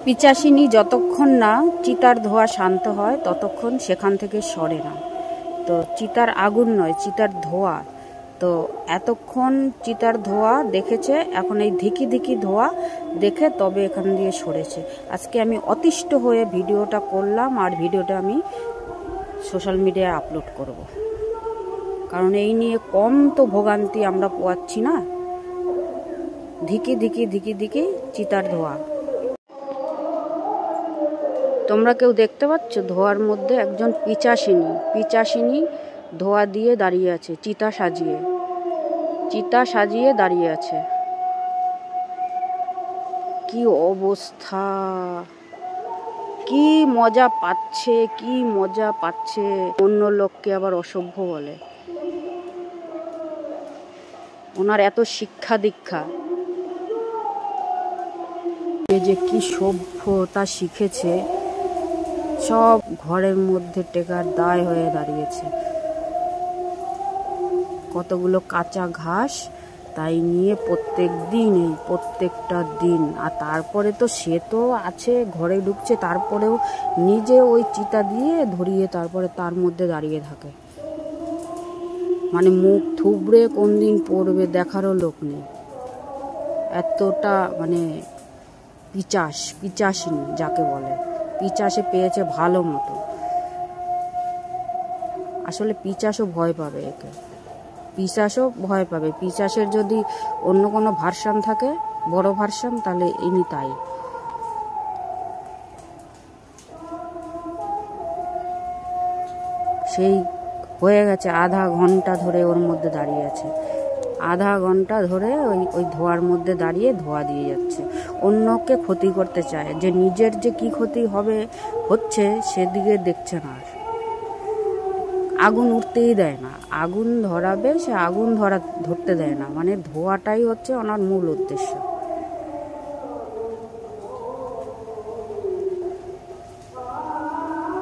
পিচাসিনী যতক্ষণ না চিতার ধোঁয়া শান্ত হয় ততক্ষণ সেখান থেকে সরে না। তো চিতার আগুন নয়, চিতার ধোঁয়া। তো এতক্ষণ চিতার ধোঁয়া দেখেছে, এখন এই ধিকি ধিকি ধোঁয়া দেখে তবে এখান দিয়ে সরেছে। আজকে আমি অতিষ্ঠ হয়ে ভিডিওটা করলাম, আর ভিডিওটা আমি সোশ্যাল মিডিয়ায় আপলোড করব, কারণ এই নিয়ে কম তো ভোগান্তি আমরা পোয়াচ্ছি না। ধিকি ধিকি ধিকি ধিকি চিতার ধোঁয়া। তোমরা কেউ দেখতে পাচ্ছ? ধোঁয়ার মধ্যে একজন পিচাসিনী ধোঁয়া দিয়ে দাঁড়িয়ে আছে, চিতা সাজিয়ে দাঁড়িয়ে আছে। কি অবস্থা! কি মজা পাচ্ছে। অন্য লোককে আবার অসভ্য বলে। ওনার এত শিক্ষা দীক্ষা, যে কি সভ্যতা শিখেছে, সব ঘরের মধ্যে টেকার দায় হয়ে দাঁড়িয়েছে। কতগুলো কাঁচা ঘাস, তাই নিয়ে প্রত্যেকটা দিন। আর তারপরে তো সে তো আছে, ঘরে ঢুকছে, তারপরেও নিজে ওই চিতা দিয়ে ধরিয়ে তারপরে তার মধ্যে দাঁড়িয়ে থাকে। মানে মুখ থুবড়ে কোন দিন পড়বে দেখারও লোক নেই। এতটা মানে পিচাসিনী যাকে বলে, পিচাসে পেয়েছে ভালো মতো। আসলে পিচাসও ভয় পাবে একে, পিচাসের যদি অন্য কোনো ভার্সন থাকে, বড় ভার্সন, তাহলে ইনি তাই। সেই হয়ে গেছে আধা ঘন্টা ধরে ওর মধ্যে দাঁড়িয়ে আছে, আধা ঘন্টা ধরে ওই ধোঁয়ার মধ্যে দাঁড়িয়ে ধোঁয়া দিয়ে যাচ্ছে। অন্যকে ক্ষতি করতে চায়, যে নিজের যে কি ক্ষতি হচ্ছে সেদিকে দেখছে না। আর আগুন উঠতেই দেয় না, আগুন ধরাবে, সে আগুন ধরতে দেয় না। মানে ধোঁয়াটাই হচ্ছে ওনার মূল উদ্দেশ্য।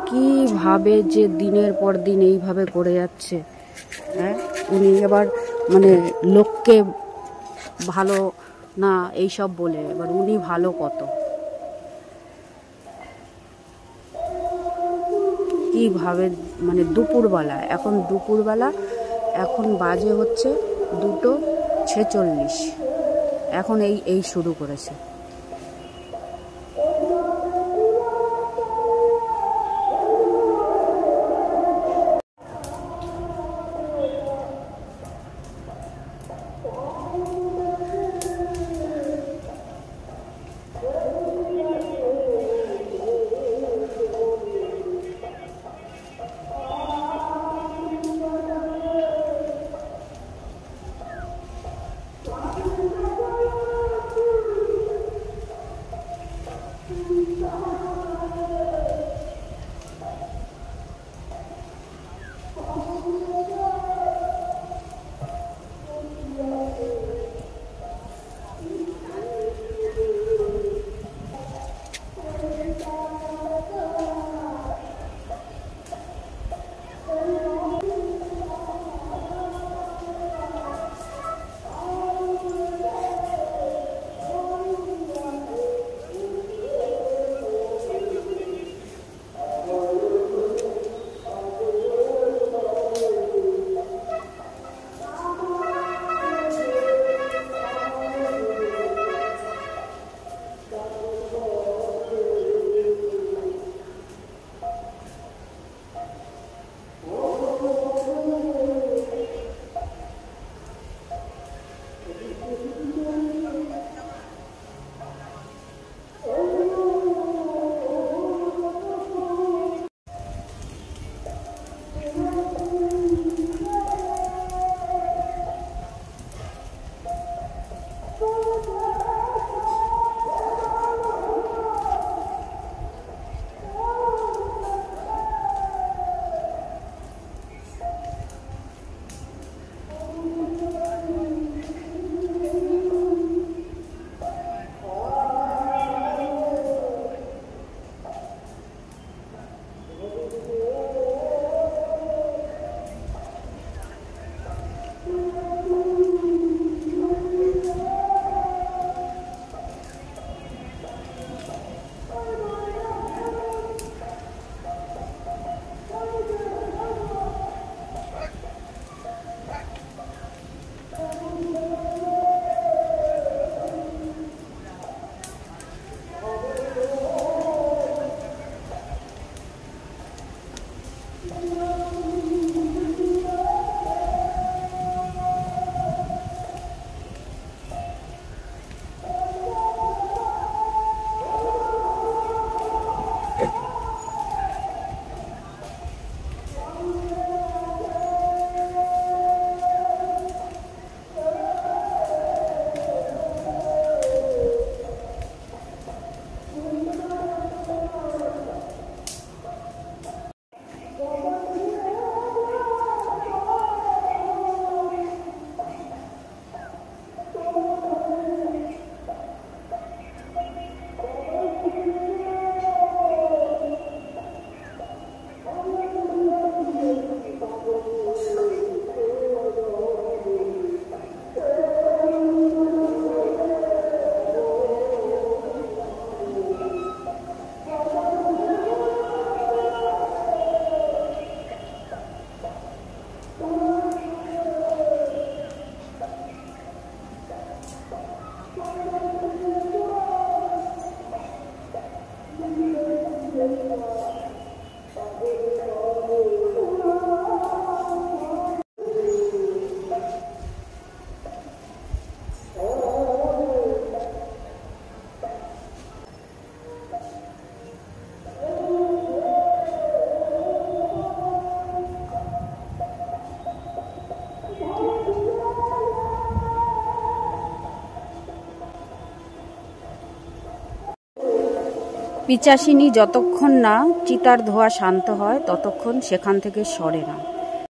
কিভাবে যে দিনের পর দিন এইভাবে করে যাচ্ছে। হ্যাঁ, উনি এবার মানে লোককে ভালো না এইসব বলে, এবার উনি ভালো কত। কিভাবে মানে দুপুরবেলা, এখন বাজে হচ্ছে 2:46, এখন এই শুরু করেছে। পিচাসিনী যতক্ষণ না চিতার ধোঁয়া শান্ত হয় ততক্ষণ সেখান থেকে সরে না।